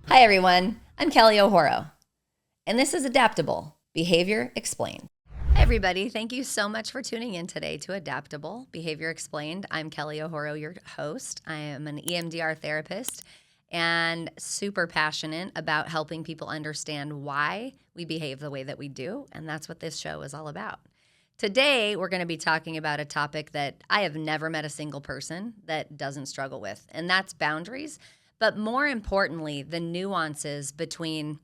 Hi, everyone. I'm Kelly O'Horo, and this is Adaptable, Behavior Explained. Hi, everybody. Thank you so much for tuning in today to Adaptable, Behavior Explained. I'm Kelly O'Horo, your host. I am an EMDR therapist and super passionate about helping people understand why we behave the way that we do, and that's what this show is all about. Today, we're going to be talking about a topic that I have never met a single person that doesn't struggle with, and that's boundaries. But more importantly, the nuances between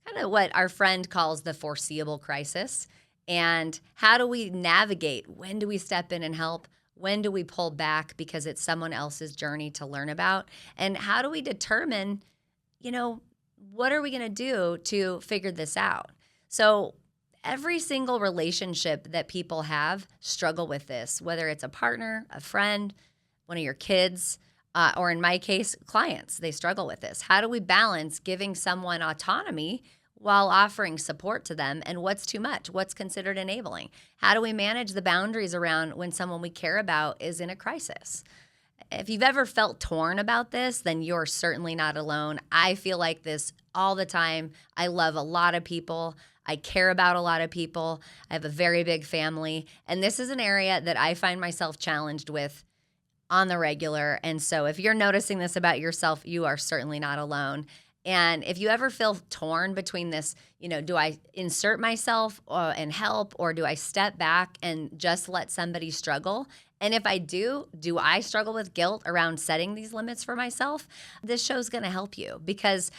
kind of what our friend calls the foreseeable crisis and how do we navigate? When do we step in and help? When do we pull back because it's someone else's journey to learn about? And how do we determine, what are we going to do to figure this out? So every single relationship that people have struggle with this, whether it's a partner, a friend, one of your kids, or in my case, clients, they struggle with this. How do we balance giving someone autonomy while offering support to them? And what's too much? What's considered enabling? How do we manage the boundaries around when someone we care about is in a crisis? If you've ever felt torn about this, then you're certainly not alone. I feel like this all the time. I love a lot of people. I care about a lot of people. I have a very big family. And this is an area that I find myself challenged with on the regular. And so if you're noticing this about yourself, you are certainly not alone. And if you ever feel torn between this, do I insert myself and help, or do I step back and just let somebody struggle? And if I do I struggle with guilt around setting these limits for myself? This show's going to help you because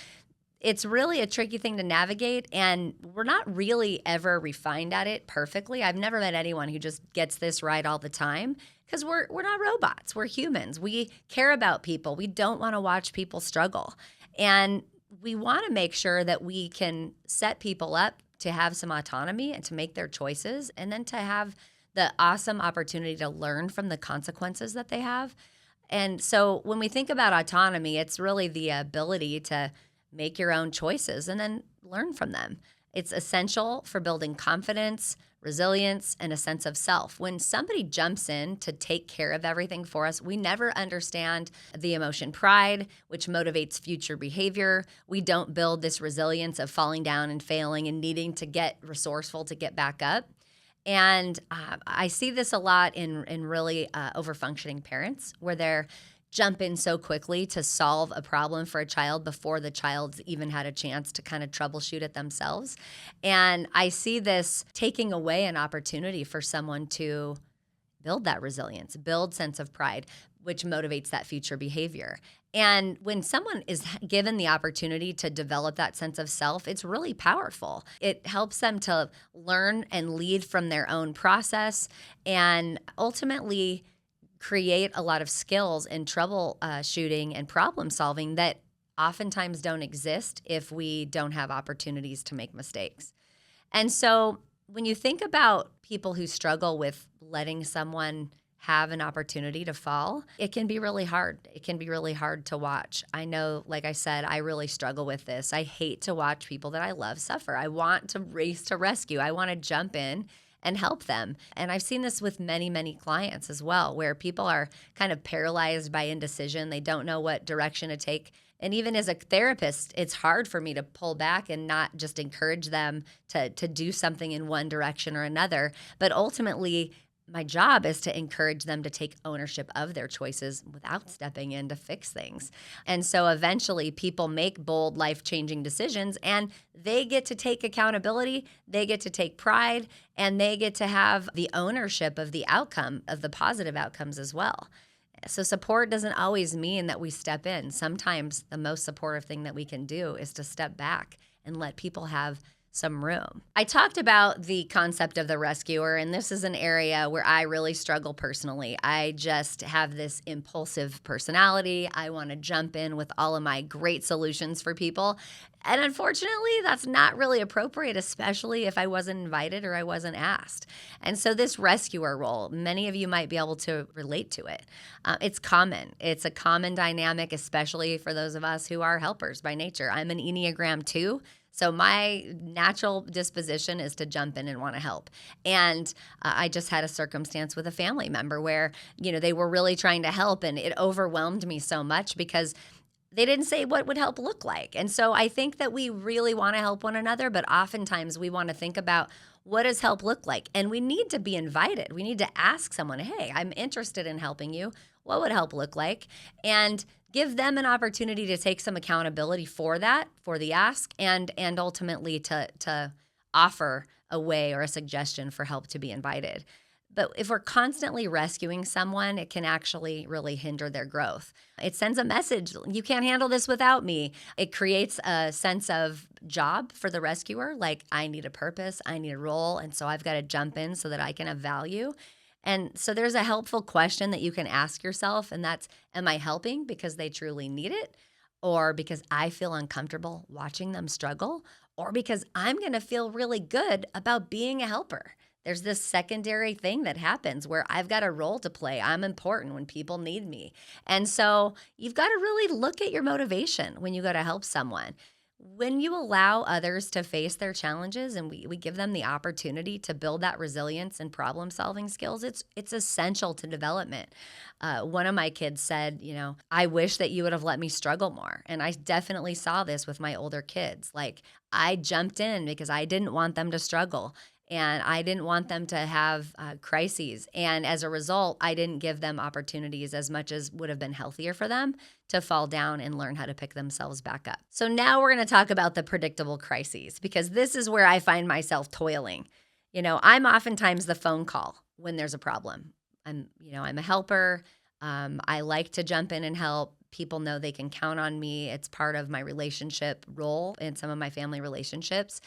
it's really a tricky thing to navigate, and we're not really ever refined at it perfectly. I've never met anyone who just gets this right all the time because we're not robots. We're humans. We care about people. We don't want to watch people struggle. And we want to make sure that we can set people up to have some autonomy and to make their choices, and then to have the awesome opportunity to learn from the consequences that they have. And so when we think about autonomy, it's really the ability to make your own choices and then learn from them. It's essential for building confidence, resilience, and a sense of self. When somebody jumps in to take care of everything for us, we never understand the emotion pride, which motivates future behavior. We don't build this resilience of falling down and failing and needing to get resourceful to get back up. And I see this a lot in really over-functioning parents, where they're jump in so quickly to solve a problem for a child before the child's even had a chance to kind of troubleshoot it themselves. And I see this taking away an opportunity for someone to build that resilience, build sense of pride, which motivates that future behavior. And when someone is given the opportunity to develop that sense of self, it's really powerful. It helps them to learn and lead from their own process, and ultimately create a lot of skills in troubleshooting and problem solving that oftentimes don't exist if we don't have opportunities to make mistakes. And so when you think about people who struggle with letting someone have an opportunity to fall, it can be really hard. It can be really hard to watch. I know, like I said, I really struggle with this. I hate to watch people that I love suffer. I want to race to rescue. I want to jump in and help them. And I've seen this with many, many clients as well, where people are kind of paralyzed by indecision. They don't know what direction to take. And even as a therapist, it's hard for me to pull back and not just encourage them to do something in one direction or another. But ultimately, my job is to encourage them to take ownership of their choices without stepping in to fix things. And so eventually people make bold, life-changing decisions, and they get to take accountability, they get to take pride, and they get to have the ownership of the outcome, of the positive outcomes as well. So support doesn't always mean that we step in. Sometimes the most supportive thing that we can do is to step back and let people have some room. I talked about the concept of the rescuer, and this is an area where I really struggle personally. I just have this impulsive personality. I want to jump in with all of my great solutions for people. And unfortunately, that's not really appropriate, especially if I wasn't invited or I wasn't asked. And so this rescuer role, many of you might be able to relate to it. It's common. It's a common dynamic, especially for those of us who are helpers by nature. I'm an Enneagram 2. So my natural disposition is to jump in and want to help. And I just had a circumstance with a family member where, they were really trying to help, and it overwhelmed me so much because they didn't say what would help look like. And so I think that we really want to help one another, but oftentimes we want to think about what does help look like? And we need to be invited. We need to ask someone, hey, I'm interested in helping you. What would help look like? And give them an opportunity to take some accountability for that, for the ask, and ultimately to offer a way or a suggestion for help to be invited. But if we're constantly rescuing someone, it can actually really hinder their growth. It sends a message, you can't handle this without me. It creates a sense of job for the rescuer, like I need a purpose, I need a role, and so I've got to jump in so that I can have value. And so there's a helpful question that you can ask yourself, and that's, am I helping because they truly need it? Or because I feel uncomfortable watching them struggle? Or because I'm going to feel really good about being a helper? There's this secondary thing that happens where I've got a role to play. I'm important when people need me. And so you've got to really look at your motivation when you go to help someone. When you allow others to face their challenges and we give them the opportunity to build that resilience and problem-solving skills, it's essential to development. One of my kids said, I wish that you would have let me struggle more. And I definitely saw this with my older kids. Like, I jumped in because I didn't want them to struggle. And I didn't want them to have crises. And as a result, I didn't give them opportunities as much as would have been healthier for them to fall down and learn how to pick themselves back up. So now we're going to talk about the predictable crises, because this is where I find myself toiling. I'm oftentimes the phone call when there's a problem. I'm a helper. I like to jump in and help. People know they can count on me. It's part of my relationship role in some of my family relationships.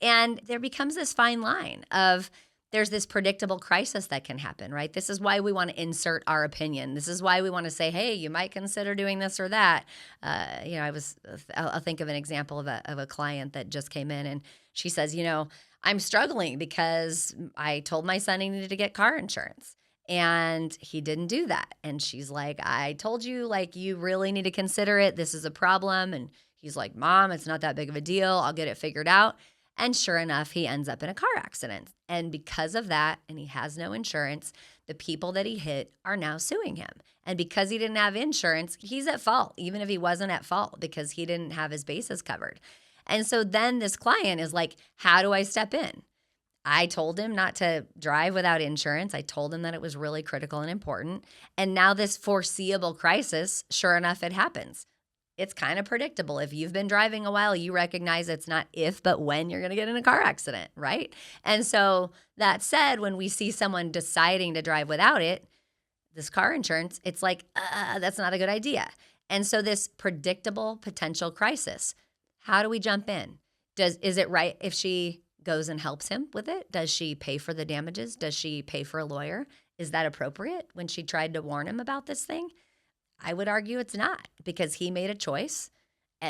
And there becomes this fine line of there's this predictable crisis that can happen, right? This is why we want to insert our opinion. This is why we want to say, hey, you might consider doing this or that. I'll think of an example of a client that just came in, and she says, I'm struggling because I told my son he needed to get car insurance. And he didn't do that. And she's like, I told you, you really need to consider it. This is a problem. And he's like, Mom, it's not that big of a deal. I'll get it figured out. And sure enough, he ends up in a car accident. And because of that, and he has no insurance, the people that he hit are now suing him. And because he didn't have insurance, he's at fault, even if he wasn't at fault, because he didn't have his bases covered. And so then this client is like, how do I step in? I told him not to drive without insurance. I told him that it was really critical and important. And now this foreseeable crisis, sure enough, it happens. It's kind of predictable. If you've been driving a while, you recognize it's not if, but when you're going to get in a car accident, right? And so that said, when we see someone deciding to drive without it, this car insurance, it's like, that's not a good idea. And so this predictable potential crisis, how do we jump in? Is it right if she goes and helps him with it? Does she pay for the damages? Does she pay for a lawyer? Is that appropriate when she tried to warn him about this thing? I would argue it's not, because he made a choice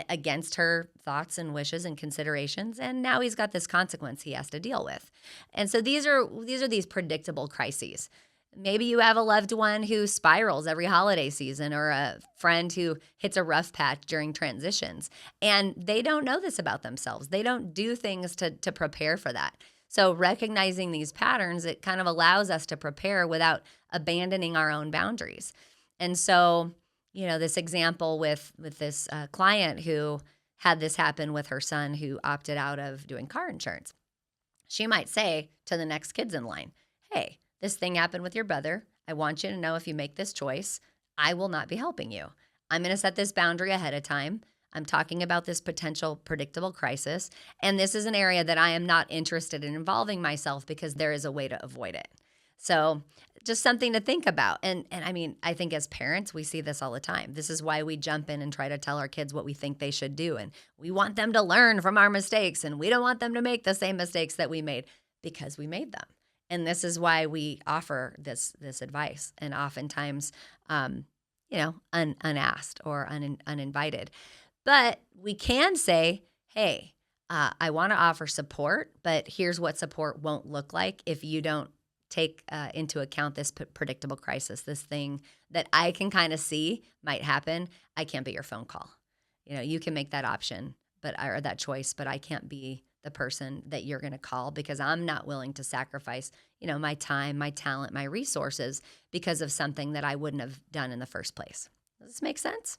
against her thoughts and wishes and considerations, and now he's got this consequence he has to deal with. And so these are these predictable crises. Maybe you have a loved one who spirals every holiday season, or a friend who hits a rough patch during transitions, and they don't know this about themselves. They don't do things to prepare for that. So recognizing these patterns, it kind of allows us to prepare without abandoning our own boundaries. And so, this example with this client who had this happen with her son who opted out of doing car insurance, she might say to the next kids in line, hey, this thing happened with your brother. I want you to know, if you make this choice, I will not be helping you. I'm going to set this boundary ahead of time. I'm talking about this potential predictable crisis, and this is an area that I am not interested in involving myself, because there is a way to avoid it. So just something to think about. And I mean, I think as parents, we see this all the time. This is why we jump in and try to tell our kids what we think they should do. And we want them to learn from our mistakes, and we don't want them to make the same mistakes that we made, because we made them. And this is why we offer this advice, and oftentimes, unasked or uninvited. But we can say, hey, I want to offer support, but here's what support won't look like if you don't take into account this predictable crisis, this thing that I can kind of see might happen. I can't be your phone call. You can make that option, or that choice, but I can't be the person that you're going to call, because I'm not willing to sacrifice, my time, my talent, my resources, because of something that I wouldn't have done in the first place. Does this make sense?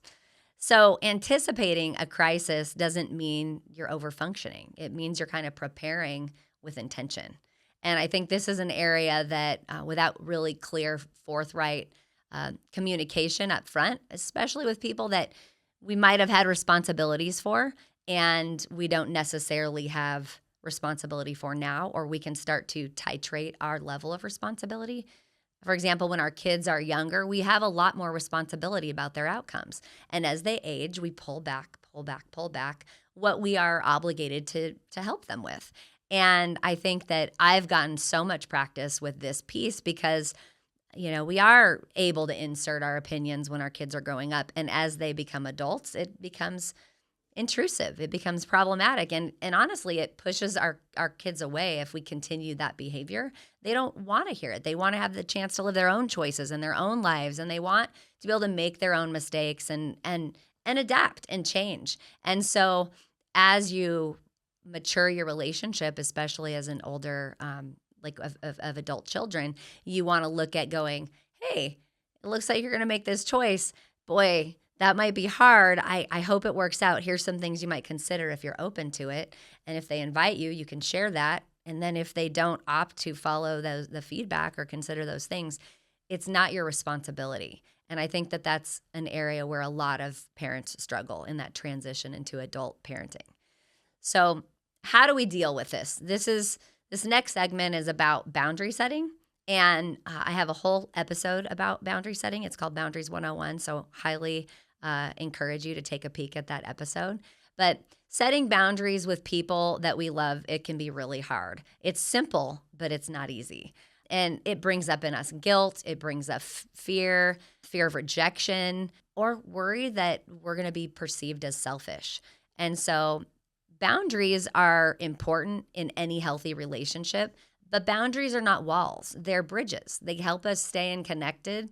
So anticipating a crisis doesn't mean you're overfunctioning. It means you're kind of preparing with intention. And I think this is an area that without really clear, forthright communication up front, especially with people that we might have had responsibilities for and we don't necessarily have responsibility for now, or we can start to titrate our level of responsibility. For example, when our kids are younger, we have a lot more responsibility about their outcomes. And as they age, we pull back what we are obligated to help them with. And I think that I've gotten so much practice with this piece because, we are able to insert our opinions when our kids are growing up. And as they become adults, it becomes intrusive. It becomes problematic. And honestly, it pushes our kids away if we continue that behavior. They don't want to hear it. They want to have the chance to live their own choices and their own lives. And they want to be able to make their own mistakes and adapt and change. And so as you mature your relationship, especially as an older, of adult children, you want to look at going, hey, it looks like you're going to make this choice. Boy, that might be hard. I hope it works out. Here's some things you might consider if you're open to it. And if they invite you, you can share that. And then if they don't opt to follow the feedback or consider those things, it's not your responsibility. And I think that that's an area where a lot of parents struggle in that transition into adult parenting. So how do we deal with this? This next segment is about boundary setting. And I have a whole episode about boundary setting. It's called Boundaries 101. So highly encourage you to take a peek at that episode. But setting boundaries with people that we love, it can be really hard. It's simple, but it's not easy. And it brings up in us guilt. It brings up fear of rejection, or worry that we're going to be perceived as selfish. And so boundaries are important in any healthy relationship, but boundaries are not walls. They're bridges. They help us stay in connection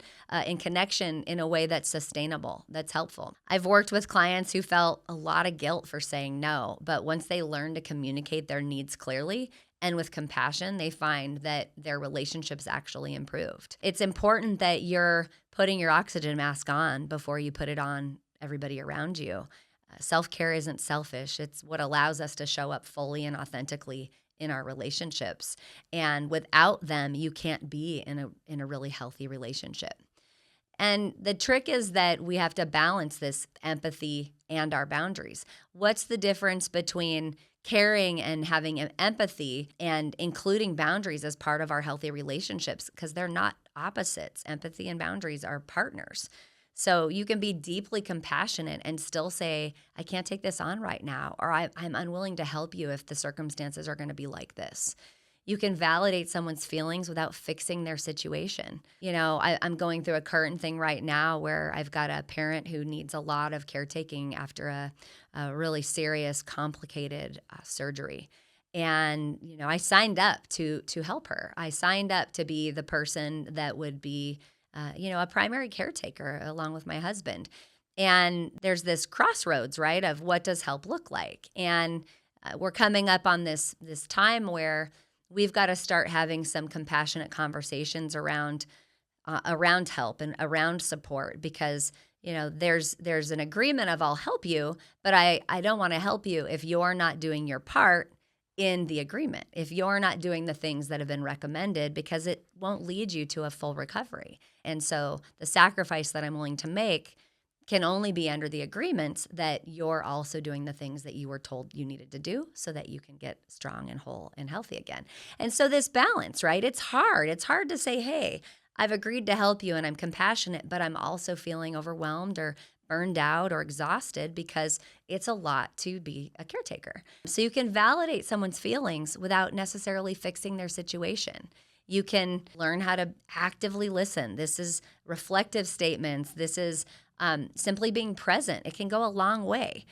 in a way that's sustainable, that's helpful. I've worked with clients who felt a lot of guilt for saying no, but once they learn to communicate their needs clearly and with compassion, they find that their relationships actually improved. It's important that you're putting your oxygen mask on before you put it on everybody around you. Self-care isn't selfish. It's what allows us to show up fully and authentically in our relationships. And without them, you can't be in a really healthy relationship. And the trick is that we have to balance this empathy and our boundaries. What's the difference between caring and having empathy and including boundaries as part of our healthy relationships? Because they're not opposites. Empathy and boundaries are partners. So you can be deeply compassionate and still say, I can't take this on right now, or I'm unwilling to help you if the circumstances are going to be like this. You can validate someone's feelings without fixing their situation. I'm going through a current thing right now where I've got a parent who needs a lot of caretaking after a really serious, complicated surgery. And, I signed up to help her. I signed up to be the person that would be a primary caretaker along with my husband. And there's this crossroads, right, of what does help look like? And we're coming up on this time where we've got to start having some compassionate conversations around help and around support, because there's an agreement of I'll help you, but I don't want to help you if you're not doing your part in the agreement, if you're not doing the things that have been recommended, because it won't lead you to a full recovery. And so the sacrifice that I'm willing to make can only be under the agreements that you're also doing the things that you were told you needed to do so that you can get strong and whole and healthy again. And so this balance, right? It's hard. It's hard to say, hey, I've agreed to help you and I'm compassionate, but I'm also feeling overwhelmed or burned out or exhausted, because it's a lot to be a caretaker. So you can validate someone's feelings without necessarily fixing their situation. You can learn how to actively listen. This is reflective statements. This is simply being present. It can go a long way.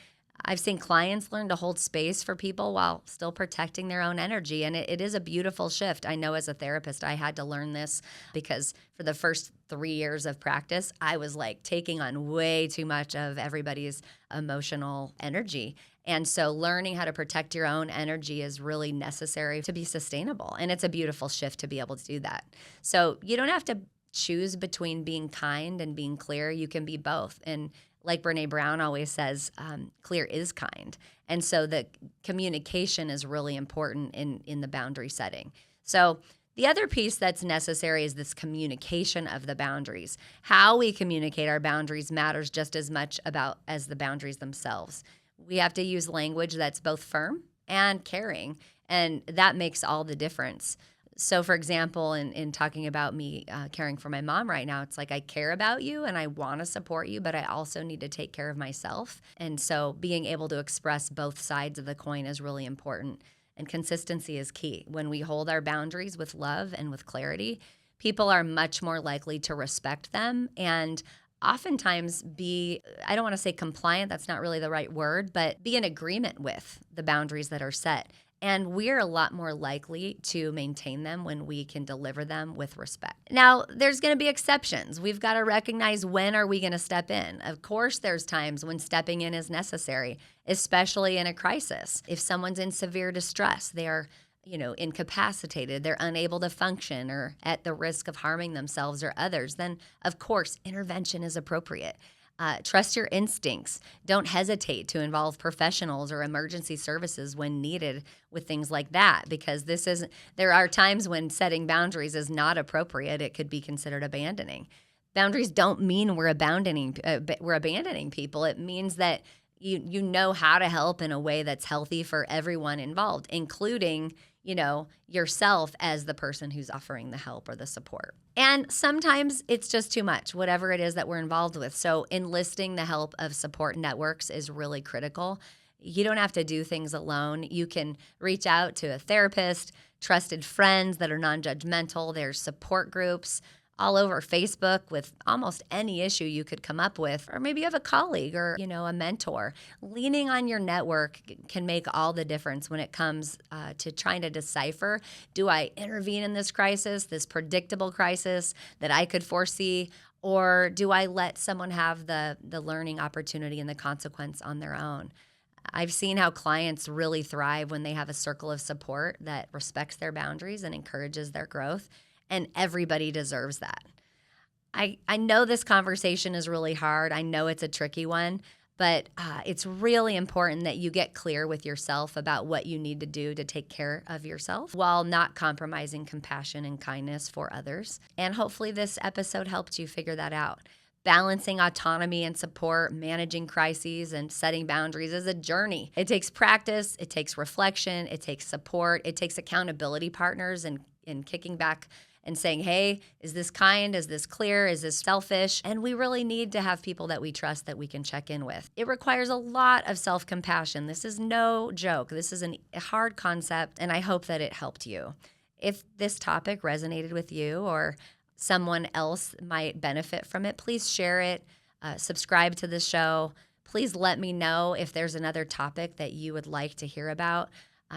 I've seen clients learn to hold space for people while still protecting their own energy. And it is a beautiful shift. I know as a therapist, I had to learn this because for the first 3 years of practice, I was like taking on way too much of everybody's emotional energy. And so learning how to protect your own energy is really necessary to be sustainable. And it's a beautiful shift to be able to do that. So you don't have to choose between being kind and being clear. You can be both. And like Brene Brown always says, clear is kind. And so the communication is really important in the boundary setting. So the other piece that's necessary is this communication of the boundaries. How we communicate our boundaries matters just as much as the boundaries themselves. We have to use language that's both firm and caring, and that makes all the difference. So, for example, in talking about me caring for my mom right now, it's like I care about you and I want to support you, but I also need to take care of myself. And so being able to express both sides of the coin is really important. And consistency is key. When we hold our boundaries with love and with clarity, people are much more likely to respect them and oftentimes I don't want to say compliant, that's not really the right word, but be in agreement with the boundaries that are set. And we're a lot more likely to maintain them when we can deliver them with respect. Now, there's going to be exceptions. We've got to recognize, when are we going to step in? Of course, there's times when stepping in is necessary, especially in a crisis. If someone's in severe distress, they are incapacitated, they're unable to function or at the risk of harming themselves or others, then of course intervention is appropriate. Trust your instincts. Don't hesitate to involve professionals or emergency services when needed with things like that, because there are times when setting boundaries is not appropriate. It could be considered abandoning. Boundaries don't mean we're abandoning people. It means that you know how to help in a way that's healthy for everyone involved, including yourself as the person who's offering the help or the support. And sometimes it's just too much, whatever it is that we're involved with. So enlisting the help of support networks is really critical. You don't have to do things alone. You can reach out to a therapist, trusted friends that are non-judgmental. There's support groups all over Facebook with almost any issue you could come up with, or maybe you have a colleague or a mentor. Leaning on your network can make all the difference when it comes to trying to decipher, do I intervene in this crisis, this predictable crisis that I could foresee, or do I let someone have the learning opportunity and the consequence on their own? I've seen how clients really thrive when they have a circle of support that respects their boundaries and encourages their growth. And everybody deserves that. I know this conversation is really hard. I know it's a tricky one, but it's really important that you get clear with yourself about what you need to do to take care of yourself while not compromising compassion and kindness for others. And hopefully this episode helped you figure that out. Balancing autonomy and support, managing crises, and setting boundaries is a journey. It takes practice, it takes reflection, it takes support, it takes accountability partners and kicking back and saying, hey, is this kind? Is this clear? Is this selfish? And we really need to have people that we trust that we can check in with. It requires a lot of self-compassion. This is no joke. This is a hard concept, and I hope that it helped you. If this topic resonated with you or someone else might benefit from it, please share it, subscribe to the show. Please let me know if there's another topic that you would like to hear about.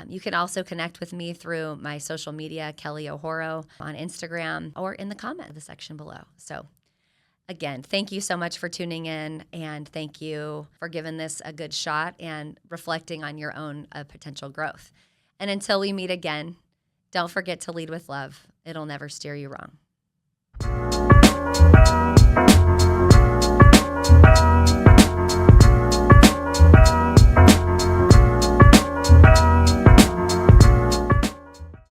You can also connect with me through my social media, Kelly O'Horo, on Instagram, or in the comment section below. So again, thank you so much for tuning in, and thank you for giving this a good shot and reflecting on your own potential growth. And until we meet again, don't forget to lead with love. It'll never steer you wrong.